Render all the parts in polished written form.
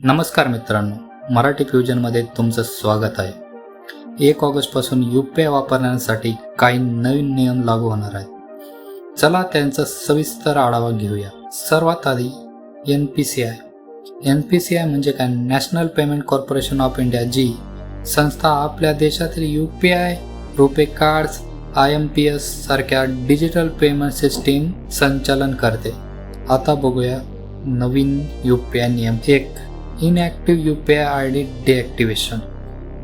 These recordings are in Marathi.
नमस्कार मित्रांनो, मराठी फ्युजनमध्ये तुमचं स्वागत आहे। 1 ऑगस्टपासून UPI वापरण्यासाठी काही नवीन नियम लागू होणार आहेत। चला त्यांचा सविस्तर आढावा घेऊया। सर्वात आधी NPCI म्हणजे काय? National payment corporation of India, जी संस्था आपल्या देशातील UPI, रुपे कार्ड्स, IMPS सारख्या डिजिटल पेमेंट सिस्टीम संचालन करते। आता बघूया नवीन UPI नियम। 1. Inactive UPI ID deactivation.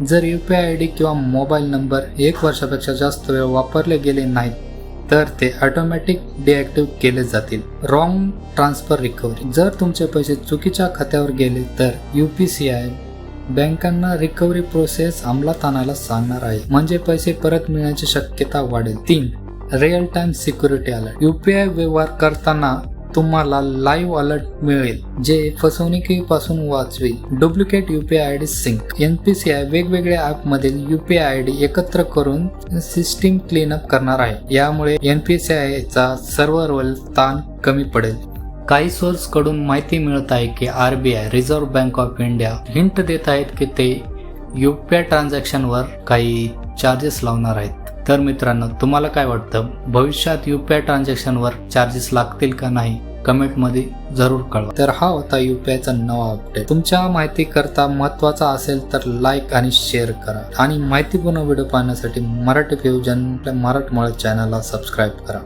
जर UPI ID किंवा मोबाईल नंबर 1 वर्षापेक्षा जास्त वेळ वापरले गेले नाहीत तर ते ऑटोमॅटिक डिॲक्टिव्ह केले जातील। Wrong transfer recovery. जर तुमचे पैसे चुकीच्या खात्यावर गेले तर UPCI बँकांना रिकव्हरी प्रोसेस अंमलात आणायला सांगणार आहे, म्हणजे पैसे परत मिळण्याची शक्यता वाढेल। 3. Real time security alert. UPI व्यवहार करताना तुम्हाला लाईव्ह अलर्ट मिळेल, जे फसवणुकीपासून वाचवेल। Duplicate UPI ID sync. NPCI वेगवेगळ्या ॲपमधील UPI ID एकत्र करून सिस्टीम क्लीनअप करणार आहे। यामुळे NPCI चा सर्व्हरवर ताण कमी पडेल। काही सोर्सकडून माहिती मिळत आहे की RBI reserve bank of India hint देत आहेत की ते UPI ट्रान्झॅक्शनवर काही चार्जेस लावणार आहेत। तर मित्रांनो, तुम्हाला काय वाटतं? भविष्यात UPI ट्रान्झॅक्शनवर चार्जेस लागतील का नाही? कमेंटमध्ये जरूर कळवा। तर हा होता UPI चा नवा अपडेट। तुमच्या माहिती करता महत्त्वाचा असेल तर लाईक आणि शेअर करा, आणि माहितीपूर्ण व्हिडिओ पाहण्यासाठी मराठी फ्युजन मराठमोळा चॅनलला सबस्क्राईब करा।